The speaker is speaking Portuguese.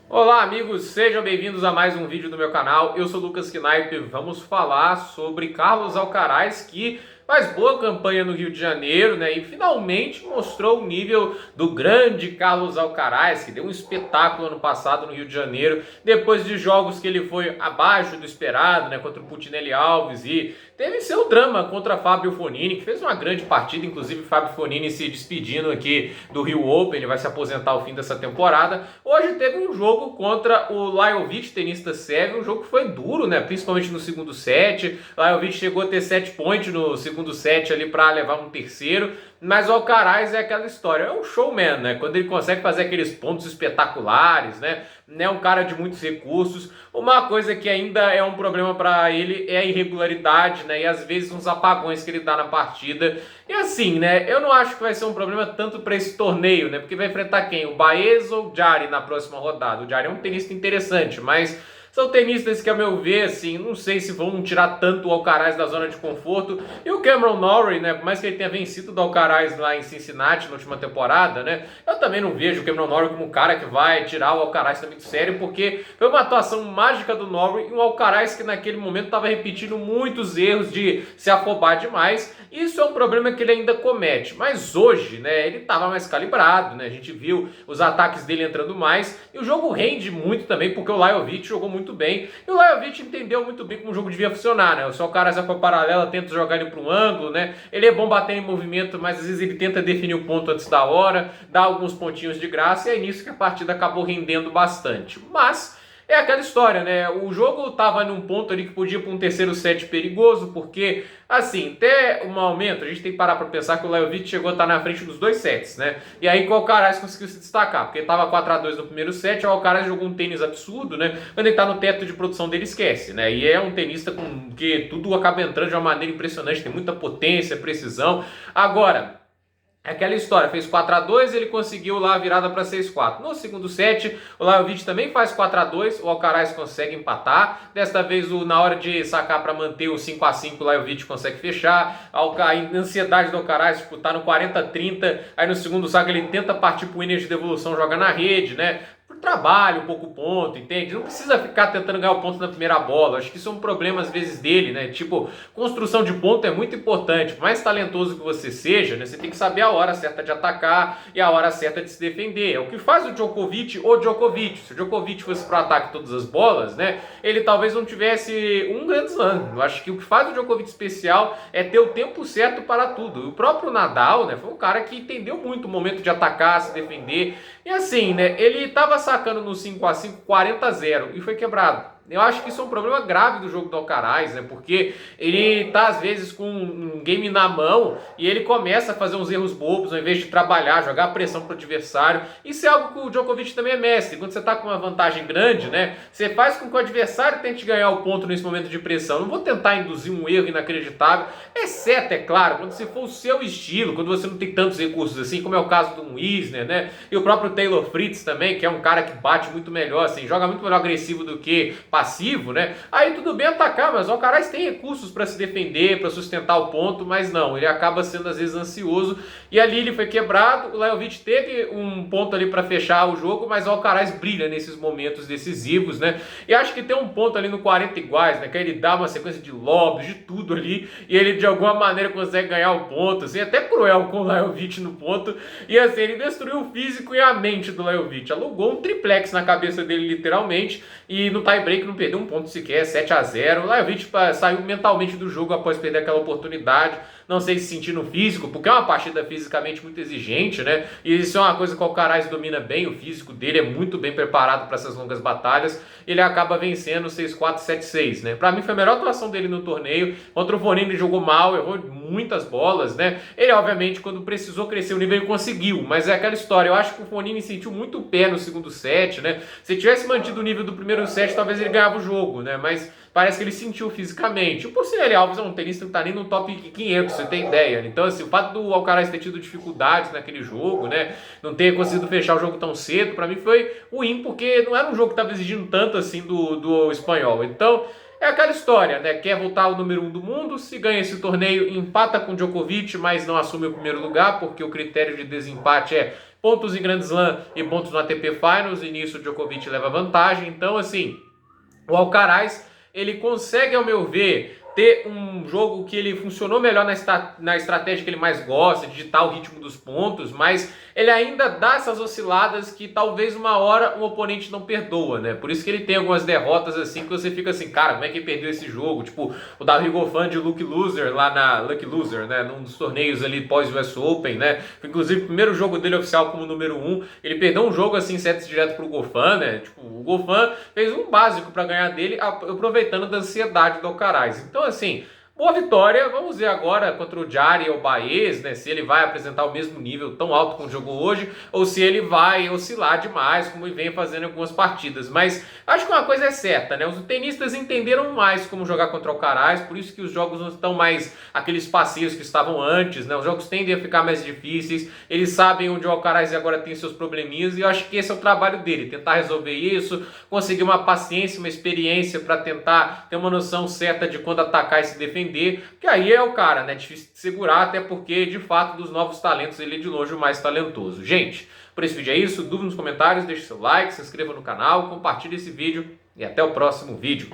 Olá amigos, sejam bem-vindos a mais um vídeo do meu canal. Eu sou Lucas Knipe. Vamos falar sobre Carlos Alcaraz, que faz boa campanha no Rio de Janeiro, né? E finalmente mostrou o nível do grande Carlos Alcaraz, que deu um espetáculo ano passado no Rio de Janeiro, depois de jogos que ele foi abaixo do esperado, né? Contra o Putinelli Alves, e teve seu drama contra Fábio Fognini, que fez uma grande partida, inclusive Fábio Fognini se despedindo aqui do Rio Open, ele vai se aposentar ao fim dessa temporada. Hoje teve um jogo contra o Lajovic, tenista sérvio, um jogo que foi duro, né? Principalmente no segundo set. Lajovic chegou a ter 7 points no segundo set ali para levar um terceiro, mas o Alcaraz é aquela história, é um showman, né? Quando ele consegue fazer aqueles pontos espetaculares, né? É um cara de muitos recursos. Uma coisa que ainda é um problema para ele é a irregularidade, né? E às vezes uns apagões que ele dá na partida. E assim, né? Eu não acho que vai ser um problema tanto para esse torneio, né? Porque vai enfrentar quem? O Baez ou o Jarry na próxima rodada? O Jarry é um tenista interessante, mas são tenistas que, a meu ver, assim, não sei se vão tirar tanto o Alcaraz da zona de conforto. E o Cameron Norrie, né, por mais que ele tenha vencido do Alcaraz lá em Cincinnati na última temporada, né, eu também não vejo o Cameron Norrie como um cara que vai tirar o Alcaraz também do sério, porque foi uma atuação mágica do Norrie e um Alcaraz que naquele momento estava repetindo muitos erros de se afobar demais. Isso é um problema que ele ainda comete, mas hoje, né, ele estava mais calibrado, né, a gente viu os ataques dele entrando mais, e o jogo rende muito também, porque o Lajovic jogou muito bem, e o Lajovic entendeu muito bem como o jogo devia funcionar, né, o seu cara com a paralela tenta jogar ele para um ângulo, né, ele é bom bater em movimento, mas às vezes ele tenta definir o ponto antes da hora, dá alguns pontinhos de graça, e é nisso que a partida acabou rendendo bastante, mas é aquela história, né? O jogo tava num ponto ali que podia ir para um terceiro set perigoso, porque, assim, até o momento, a gente tem que parar para pensar que o Lajovic chegou a estar na frente dos dois sets, né? E aí que o Alcaraz conseguiu se destacar, porque tava 4-2 no primeiro set, o Alcaraz jogou um tênis absurdo, né? Quando ele tá no teto de produção dele, esquece, né? E é um tenista com que tudo acaba entrando de uma maneira impressionante, tem muita potência, precisão. Agora, é aquela história, fez 4-2, ele conseguiu lá a virada para 6-4. No segundo set, o Lajovic também faz 4-2, o Alcaraz consegue empatar. Desta vez, na hora de sacar para manter o 5-5, o Lajovic consegue fechar. A ansiedade do Alcaraz, tipo, tá no 40-30, aí no segundo saque ele tenta partir pro winner de devolução, joga na rede, né? Por trabalho, pouco ponto, entende? Não precisa ficar tentando ganhar o ponto na primeira bola. Acho que isso é um problema às vezes dele, né? Tipo, construção de ponto é muito importante. Por mais talentoso que você seja, né? Você tem que saber a hora certa de atacar e a hora certa de se defender. É o que faz o Djokovic ou Djokovic. Se o Djokovic fosse pro ataque todas as bolas, né? Ele talvez não tivesse um grande slam. Eu acho que o que faz o Djokovic especial é ter o tempo certo para tudo. O próprio Nadal, né? Foi um cara que entendeu muito o momento de atacar, se defender. E assim, né? Ele estava sacando no 5-5 40-0 e foi quebrado. Eu acho que isso é um problema grave do jogo do Alcaraz, né? Porque ele tá às vezes com um game na mão e ele começa a fazer uns erros bobos ao invés de trabalhar, jogar pressão pro adversário. Isso é algo que o Djokovic também é mestre. Quando você tá com uma vantagem grande, né? Você faz com que o adversário tente ganhar o ponto nesse momento de pressão. Não vou tentar induzir um erro inacreditável, exceto, é claro, quando se for o seu estilo, quando você não tem tantos recursos assim, como é o caso do Wisner, né? E o próprio Taylor Fritz também, que é um cara que bate muito melhor, assim, joga muito melhor agressivo do que passivo, né? Aí tudo bem atacar, mas o Alcaraz tem recursos para se defender, para sustentar o ponto, mas não, ele acaba sendo às vezes ansioso e ali ele foi quebrado. O Lajovic teve um ponto ali para fechar o jogo, mas o Alcaraz brilha nesses momentos decisivos, né? E acho que tem um ponto ali no 40 iguais, né? Que ele dá uma sequência de lobbies, de tudo ali, e ele de alguma maneira consegue ganhar o ponto, assim, até cruel com o Lajovic no ponto, e assim, ele destruiu o físico e a mente do Lajovic, alugou um triplex na cabeça dele literalmente, e no tie-break não perdeu um ponto sequer, 7-0. O Lajovic saiu mentalmente do jogo após perder aquela oportunidade, não sei se sentir no físico, porque é uma partida fisicamente muito exigente, né? E isso é uma coisa que o Alcaraz domina bem, o físico dele é muito bem preparado para essas longas batalhas, ele acaba vencendo 6-4, 7-6, né? Para mim foi a melhor atuação dele no torneio. Contra o Fognini ele jogou mal, errou muitas bolas, né? Ele obviamente quando precisou crescer o nível ele conseguiu, mas é aquela história, eu acho que o Fognini sentiu muito o pé no segundo set, né? Se tivesse mantido o nível do primeiro set, talvez ele ganhava o jogo, né? Mas parece que ele sentiu fisicamente. O Pucinelli Alves é um tenista que não tá nem no top 500, você tem ideia. Então, assim, o fato do Alcaraz ter tido dificuldades naquele jogo, né, não ter conseguido fechar o jogo tão cedo, para mim foi ruim, porque não era um jogo que estava exigindo tanto assim do espanhol. Então, é aquela história, né? Quer voltar ao número 1 do mundo, se ganha esse torneio, empata com Djokovic, mas não assume o primeiro lugar, porque o critério de desempate é pontos em Grand Slam e pontos no ATP Finals, e nisso o Djokovic leva vantagem. Então, assim, o Alcaraz, ele consegue, ao meu ver, ter um jogo que ele funcionou melhor na estratégia que ele mais gosta, de ditar o ritmo dos pontos, mas ele ainda dá essas osciladas que talvez uma hora o oponente não perdoa, né? Por isso que ele tem algumas derrotas assim que você fica assim, cara, como é que ele perdeu esse jogo? Tipo, o Davi Goffin de Lucky Loser lá na Lucky Loser, né? Num dos torneios ali pós-US Open, né? Foi, inclusive, o primeiro jogo dele oficial como número 1. Ele perdeu um jogo assim, sets direto pro Goffin, né? Tipo, o Goffin fez um básico para ganhar dele, aproveitando da ansiedade do Alcaraz. Então, assim, boa vitória. Vamos ver agora contra o Jarry ou o Baez, né? Se ele vai apresentar o mesmo nível tão alto como jogou hoje, ou se ele vai oscilar demais, como ele vem fazendo em algumas partidas. Mas acho que uma coisa é certa, né? Os tenistas entenderam mais como jogar contra o Alcaraz, por isso que os jogos não estão mais aqueles passeios que estavam antes, né? Os jogos tendem a ficar mais difíceis, eles sabem onde o Alcaraz agora tem seus probleminhas, e eu acho que esse é o trabalho dele, tentar resolver isso, conseguir uma paciência, uma experiência para tentar ter uma noção certa de quando atacar e se defender. Porque aí é o cara, né? Difícil de segurar, até porque, de fato, dos novos talentos, ele é de longe o mais talentoso. Gente, por esse vídeo é isso. Dúvida nos comentários, deixe seu like, se inscreva no canal, compartilhe esse vídeo e até o próximo vídeo.